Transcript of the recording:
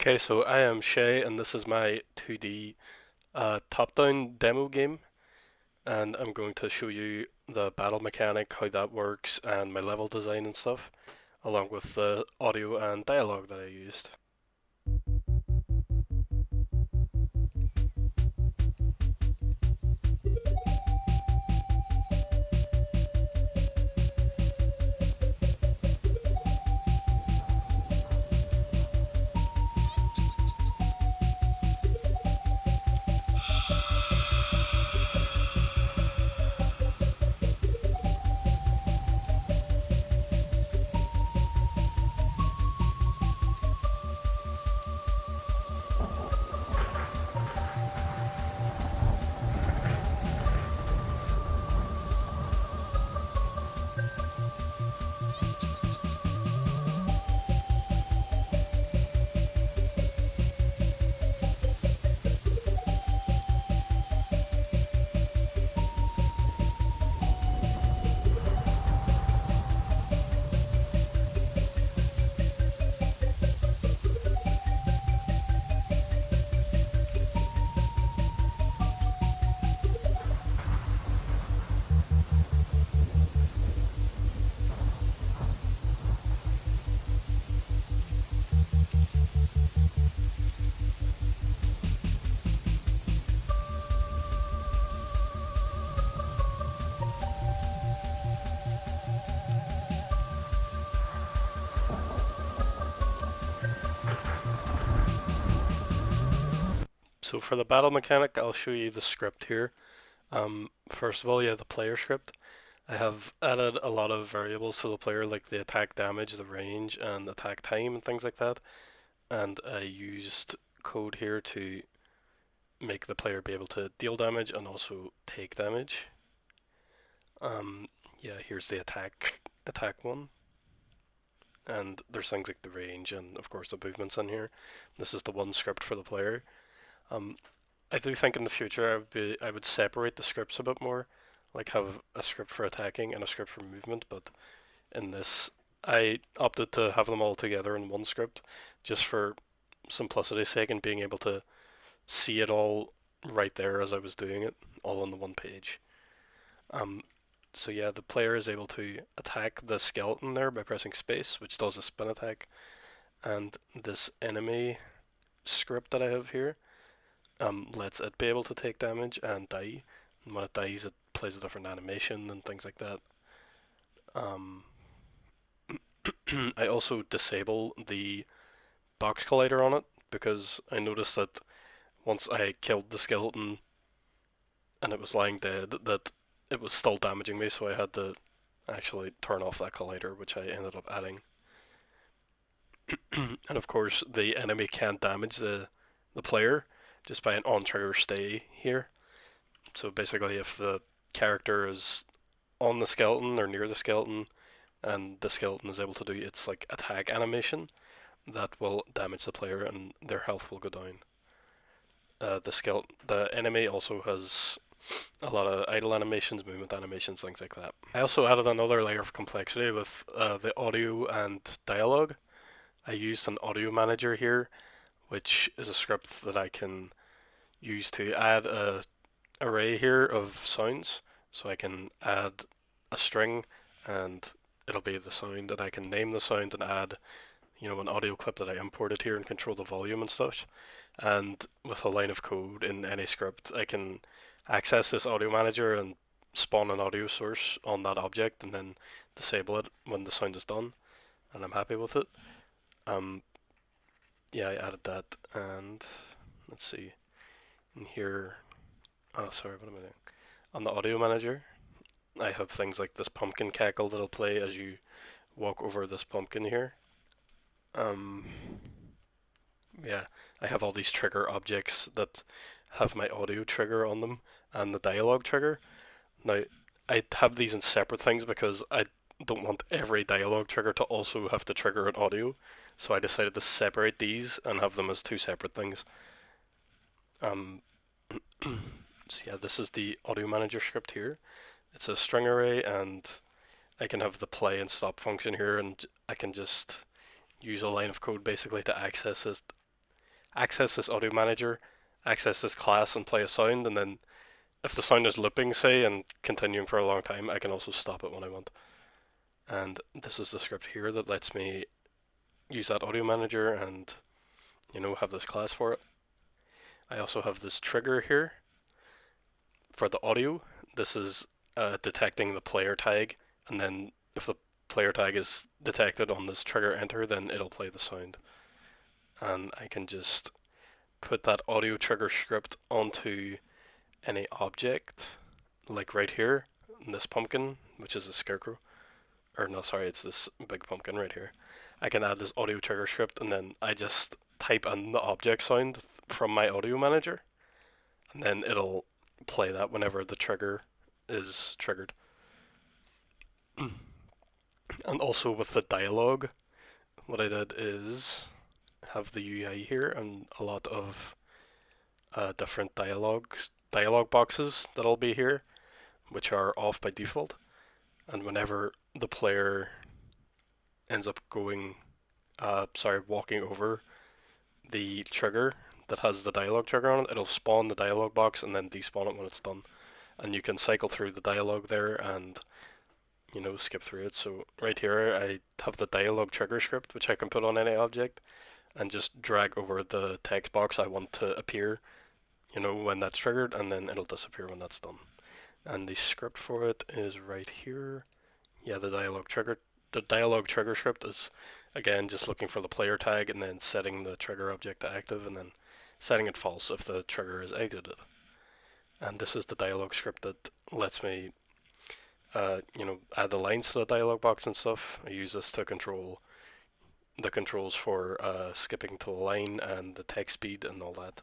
Okay, so I am Shea, and this is my 2D top-down demo game, and I'm going to show you the battle mechanic, how that works, and my level design and stuff, along with the audio and dialogue that I used. So for the battle mechanic, I'll show you the script here. First of all, yeah, the player script. I have added a lot of variables to the player, like the attack damage, the range, and attack time, and things like that. And I used code here to make the player be able to deal damage and also take damage. Um, yeah, here's the attack one, and there's things like the range and of course the movements in here. This is the one script for the player. Um, I do think in the future I would separate the scripts a bit more, like have a script for attacking and a script for movement. But in this, I opted to have them all together in one script, just for simplicity's sake and being able to see it all right there as I was doing it, all on the one page. Um, so yeah, the player is able to attack the skeleton there by pressing space, which does a spin attack. And this enemy script that I have here lets it be able to take damage and die. And when it dies, it plays a different animation and things like that. Um, I also disable the box collider on it because I noticed that once I killed the skeleton and it was lying dead, that it was still damaging me, so I had to actually turn off that collider, which I ended up adding. And of course, the enemy can't damage the player just by an on-trigger stay here. So basically, if the character is on the skeleton or near the skeleton, and the skeleton is able to do its like attack animation, that will damage the player and their health will go down. The enemy also has a lot of idle animations, movement animations, things like that. I also added another layer of complexity with the audio and dialogue. I used an audio manager here, which is a script that I can use to add a array here of sounds. So I can add a string and it'll be the sound, and I can name the sound and add, an audio clip that I imported here and control the volume and stuff. And with a line of code in any script, I can access this audio manager and spawn an audio source on that object and then disable it when the sound is done, and I'm happy with it. Um, yeah, I added that, and let's see, in here, oh sorry, what am I doing? On the audio manager, I have things like this pumpkin cackle that'll play as you walk over this pumpkin here. Um, yeah, I have all these trigger objects that have my audio trigger on them and the dialogue trigger. Now, I have these in separate things because I don't want every dialogue trigger to also have to trigger an audio. So I decided to separate these and have them as two separate things. Um, so yeah, this is the audio manager script here. It's a string array, and I can have the play and stop function here, and I can just use a line of code basically to access it access this audio manager, access this class and play a sound, and then if the sound is looping, say, and continuing for a long time, I can also stop it when I want. And this is the script here that lets me use that audio manager and, have this class for it. I also have this trigger here for the audio. This is detecting the player tag, and then if the player tag is detected on this trigger enter, then it'll play the sound. And I can just put that audio trigger script onto any object, like right here, in this pumpkin, which is a scarecrow. Or no, sorry, it's this big pumpkin right here. I can add this audio trigger script, and then I just type in the object sound from my audio manager, and then it'll play that whenever the trigger is triggered. And also with the dialogue, what I did is have the UI here and a lot of different dialogue boxes that'll be here, which are off by default. And whenever the player ends up walking over the trigger that has the dialogue trigger on it, it'll spawn the dialogue box and then despawn it when it's done. And you can cycle through the dialogue there and skip through it. So right here I have the dialogue trigger script, which I can put on any object and just drag over the text box I want to appear, when that's triggered, and then it'll disappear when that's done. And the script for it is right here. Yeah, the dialogue trigger script is again just looking for the player tag and then setting the trigger object to active and then setting it false if the trigger is exited. And this is the dialogue script that lets me add the lines to the dialog box and stuff. I use this to control the controls for skipping to the line and the text speed and all that.